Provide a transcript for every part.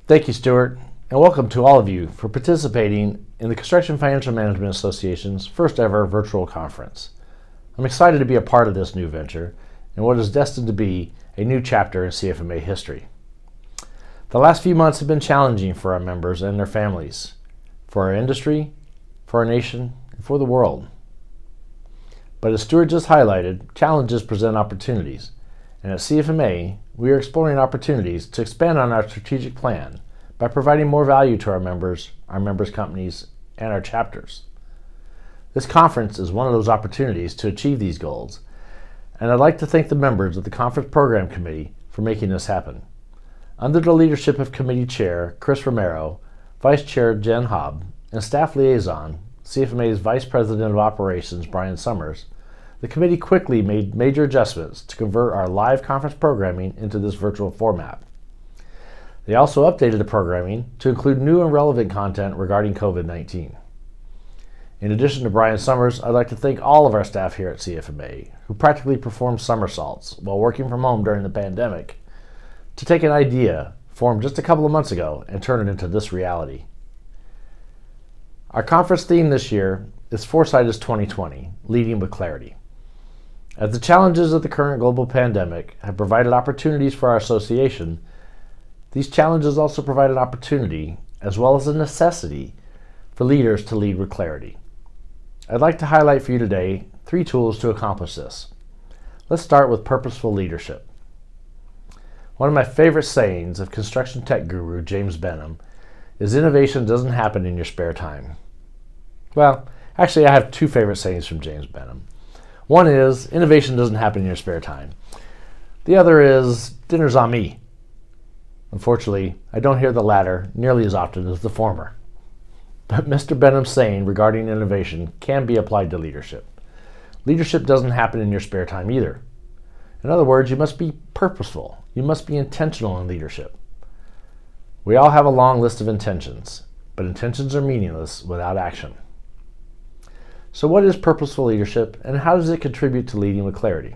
Thank you, Stuart, and welcome to all of you for participating in the Construction Financial Management Association's first ever virtual conference. I'm excited to be a part of this new venture and what is destined to be a new chapter in CFMA history. The last few months have been challenging for our members and their families, for our industry, for our nation, and for the world. But as Stuart just highlighted, challenges present opportunities, and at CFMA, we are exploring opportunities to expand on our strategic plan by providing more value to our members companies, and our chapters. This conference is one of those opportunities to achieve these goals, and I'd like to thank the members of the Conference Program Committee for making this happen. Under the leadership of Committee Chair Chris Romero, Vice Chair Jen Hobb, and Staff Liaison, CFMA's Vice President of Operations Brian Summers, the committee quickly made major adjustments to convert our live conference programming into this virtual format. They also updated the programming to include new and relevant content regarding COVID-19. In addition to Brian Summers, I'd like to thank all of our staff here at CFMA who practically performed somersaults while working from home during the pandemic to take an idea formed just a couple of months ago and turn it into this reality. Our conference theme this year is Foresight is 2020, Leading with Clarity. As the challenges of the current global pandemic have provided opportunities for our association, these challenges also provide an opportunity, as well as a necessity, for leaders to lead with clarity. I'd like to highlight for you today 3 tools to accomplish this. Let's start with Purposeful Leadership. One of my favorite sayings of construction tech guru James Benham is innovation doesn't happen in your spare time. Well, actually I have 2 favorite sayings from James Benham. One is, innovation doesn't happen in your spare time. The other is, dinner's on me. Unfortunately, I don't hear the latter nearly as often as the former. But Mr. Benham's saying regarding innovation can be applied to leadership. Leadership doesn't happen in your spare time either. In other words, you must be purposeful. You must be intentional in leadership. We all have a long list of intentions, but intentions are meaningless without action. So what is purposeful leadership, and how does it contribute to leading with clarity?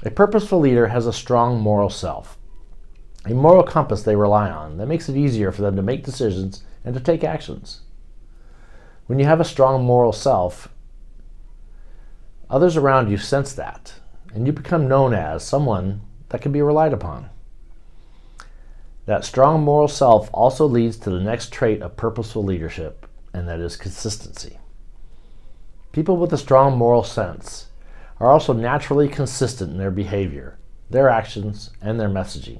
A purposeful leader has a strong moral self, a moral compass they rely on that makes it easier for them to make decisions and to take actions. When you have a strong moral self, others around you sense that, and you become known as someone that can be relied upon. That strong moral self also leads to the next trait of purposeful leadership, and that is consistency. People with a strong moral sense are also naturally consistent in their behavior, their actions, and their messaging.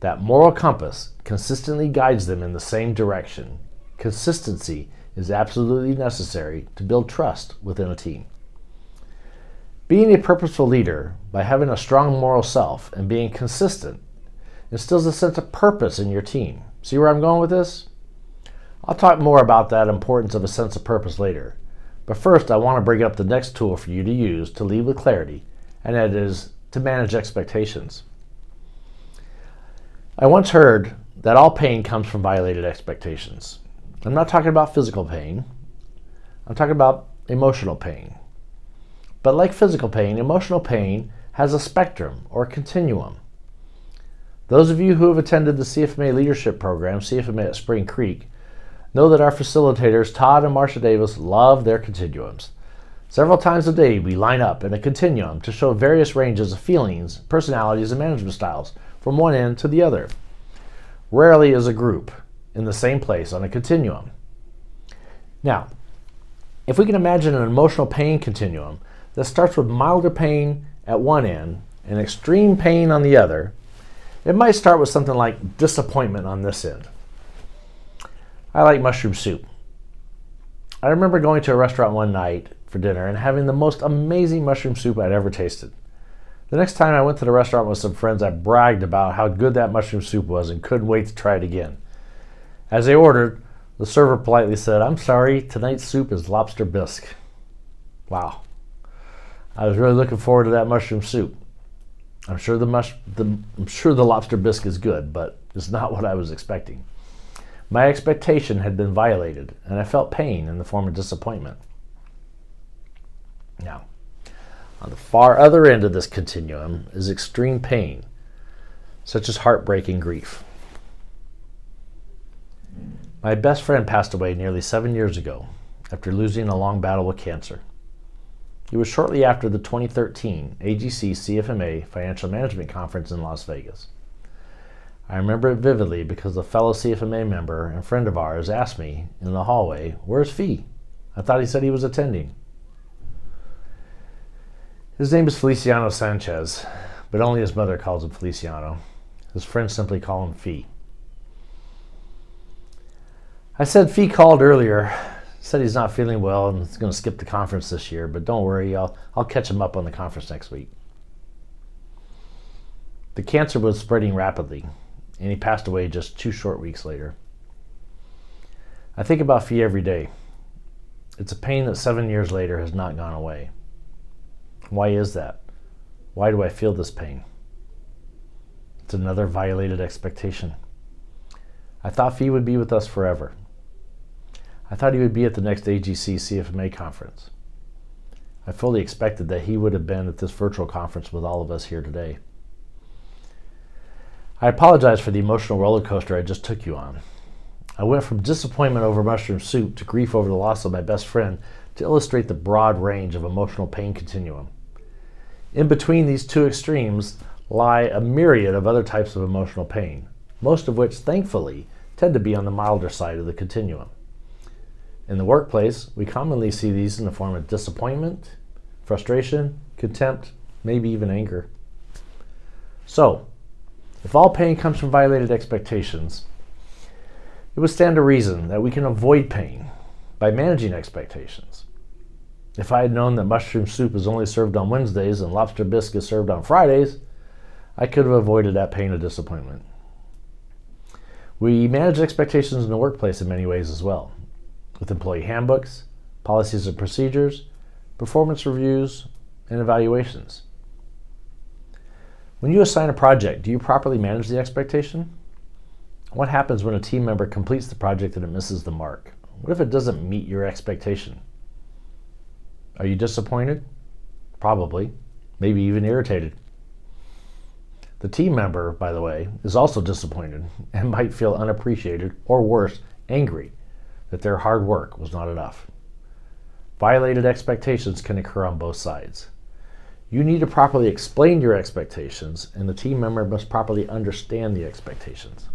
That moral compass consistently guides them in the same direction. Consistency is absolutely necessary to build trust within a team. Being a purposeful leader, by having a strong moral self and being consistent, instills a sense of purpose in your team. See where I'm going with this? I'll talk more about that importance of a sense of purpose later. But first, I want to bring up the next tool for you to use to lead with clarity, and that is to manage expectations. I once heard that all pain comes from violated expectations. I'm not talking about physical pain. I'm talking about emotional pain. But like physical pain, emotional pain has a spectrum or continuum. Those of you who have attended the CFMA Leadership Program, CFMA at Spring Creek, know that our facilitators, Todd and Marsha Davis, love their continuums. Several times a day, we line up in a continuum to show various ranges of feelings, personalities, and management styles from one end to the other. Rarely is a group in the same place on a continuum. Now, if we can imagine an emotional pain continuum that starts with milder pain at one end and extreme pain on the other, it might start with something like disappointment on this end. I like mushroom soup. I remember going to a restaurant one night for dinner and having the most amazing mushroom soup I'd ever tasted. The next time I went to the restaurant with some friends, I bragged about how good that mushroom soup was and couldn't wait to try it again. As they ordered, the server politely said, "I'm sorry, tonight's soup is lobster bisque." Wow. I was really looking forward to that mushroom soup. I'm sure the lobster bisque is good, but it's not what I was expecting. My expectation had been violated, and I felt pain in the form of disappointment. Now, on the far other end of this continuum is extreme pain, such as heartbreak and grief. My best friend passed away nearly 7 years ago after losing a long battle with cancer. It was shortly after the 2013 AGC CFMA Financial Management Conference in Las Vegas. I remember it vividly because a fellow CFMA member and friend of ours asked me in the hallway, "Where's Fee? I thought he said he was attending." His name is Feliciano Sanchez, but only his mother calls him Feliciano. His friends simply call him Fee. I said Fee called earlier, said he's not feeling well and is going to skip the conference this year, but don't worry, I'll catch him up on the conference next week. The cancer was spreading rapidly, and he passed away just 2 short weeks later. I think about Fee every day. It's a pain that 7 years later has not gone away. Why is that? Why do I feel this pain? It's another violated expectation. I thought Fee would be with us forever. I thought he would be at the next AGC CFMA conference. I fully expected that he would have been at this virtual conference with all of us here today. I apologize for the emotional roller coaster I just took you on. I went from disappointment over mushroom soup to grief over the loss of my best friend to illustrate the broad range of emotional pain continuum. In between these two extremes lie a myriad of other types of emotional pain, most of which, thankfully, tend to be on the milder side of the continuum. In the workplace, we commonly see these in the form of disappointment, frustration, contempt, maybe even anger. So, if all pain comes from violated expectations, it would stand to reason that we can avoid pain by managing expectations. If I had known that mushroom soup is only served on Wednesdays and lobster bisque is served on Fridays, I could have avoided that pain of disappointment. We manage expectations in the workplace in many ways as well, with employee handbooks, policies and procedures, performance reviews, and evaluations. When you assign a project, do you properly manage the expectation? What happens when a team member completes the project and it misses the mark? What if it doesn't meet your expectation? Are you disappointed? Probably. Maybe even irritated. The team member, by the way, is also disappointed and might feel unappreciated or worse, angry that their hard work was not enough. Violated expectations can occur on both sides. You need to properly explain your expectations, and the team member must properly understand the expectations.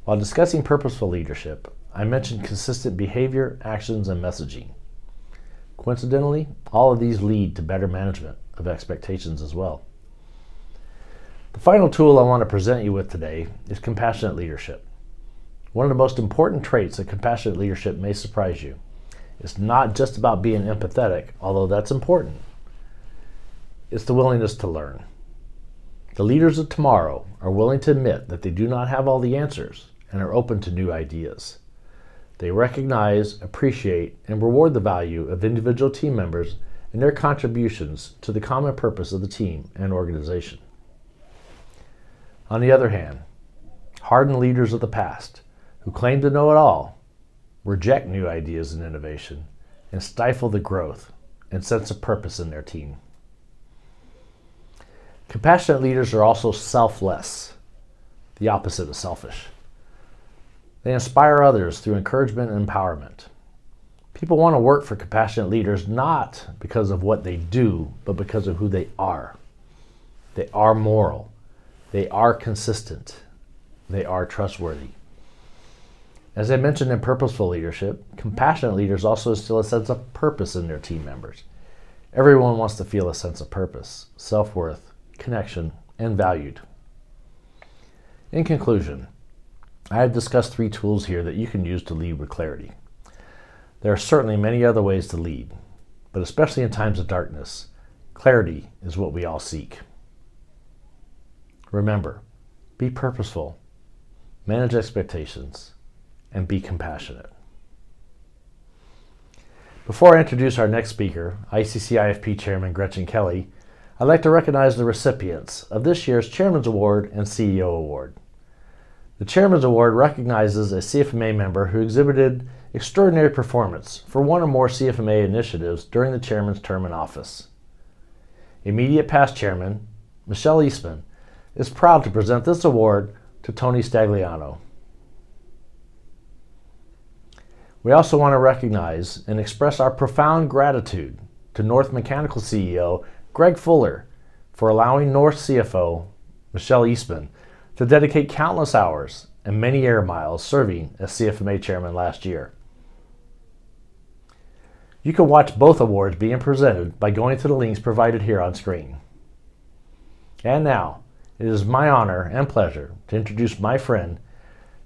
While discussing purposeful leadership, I mentioned consistent behavior, actions, and messaging. Coincidentally, all of these lead to better management of expectations as well. The final tool I want to present you with today is compassionate leadership. One of the most important traits of compassionate leadership may surprise you. It's not just about being empathetic, although that's important. It's the willingness to learn. The leaders of tomorrow are willing to admit that they do not have all the answers and are open to new ideas. They recognize, appreciate, and reward the value of individual team members and their contributions to the common purpose of the team and organization. On the other hand, hardened leaders of the past who claim to know it all reject new ideas and innovation and stifle the growth and sense of purpose in their team. Compassionate leaders are also selfless, the opposite of selfish. They inspire others through encouragement and empowerment. People want to work for compassionate leaders not because of what they do, but because of who they are. They are moral. They are consistent. They are trustworthy. As I mentioned in Purposeful Leadership, compassionate leaders also instill a sense of purpose in their team members. Everyone wants to feel a sense of purpose, self-worth, connection, and valued. In conclusion, I have discussed 3 tools here that you can use to lead with clarity. There are certainly many other ways to lead, but especially in times of darkness, clarity is what we all seek. Remember, be purposeful, manage expectations, and be compassionate. Before I introduce our next speaker, ICC IFP Chairman Gretchen Kelly, I'd like to recognize the recipients of this year's Chairman's Award and CEO Award. The Chairman's Award recognizes a CFMA member who exhibited extraordinary performance for one or more CFMA initiatives during the Chairman's term in office. Immediate past Chairman, Michelle Eastman, is proud to present this award to Tony Stagliano. We also want to recognize and express our profound gratitude to North Mechanical CEO Greg Fuller for allowing North CFO Michelle Eastman to dedicate countless hours and many air miles serving as CFMA chairman last year. You can watch both awards being presented by going to the links provided here on screen. And now, it is my honor and pleasure to introduce my friend,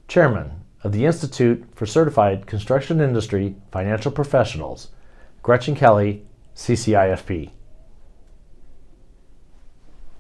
Chairman of the Institute for Certified Construction Industry Financial Professionals, Gretchen Kelly, CCIFP.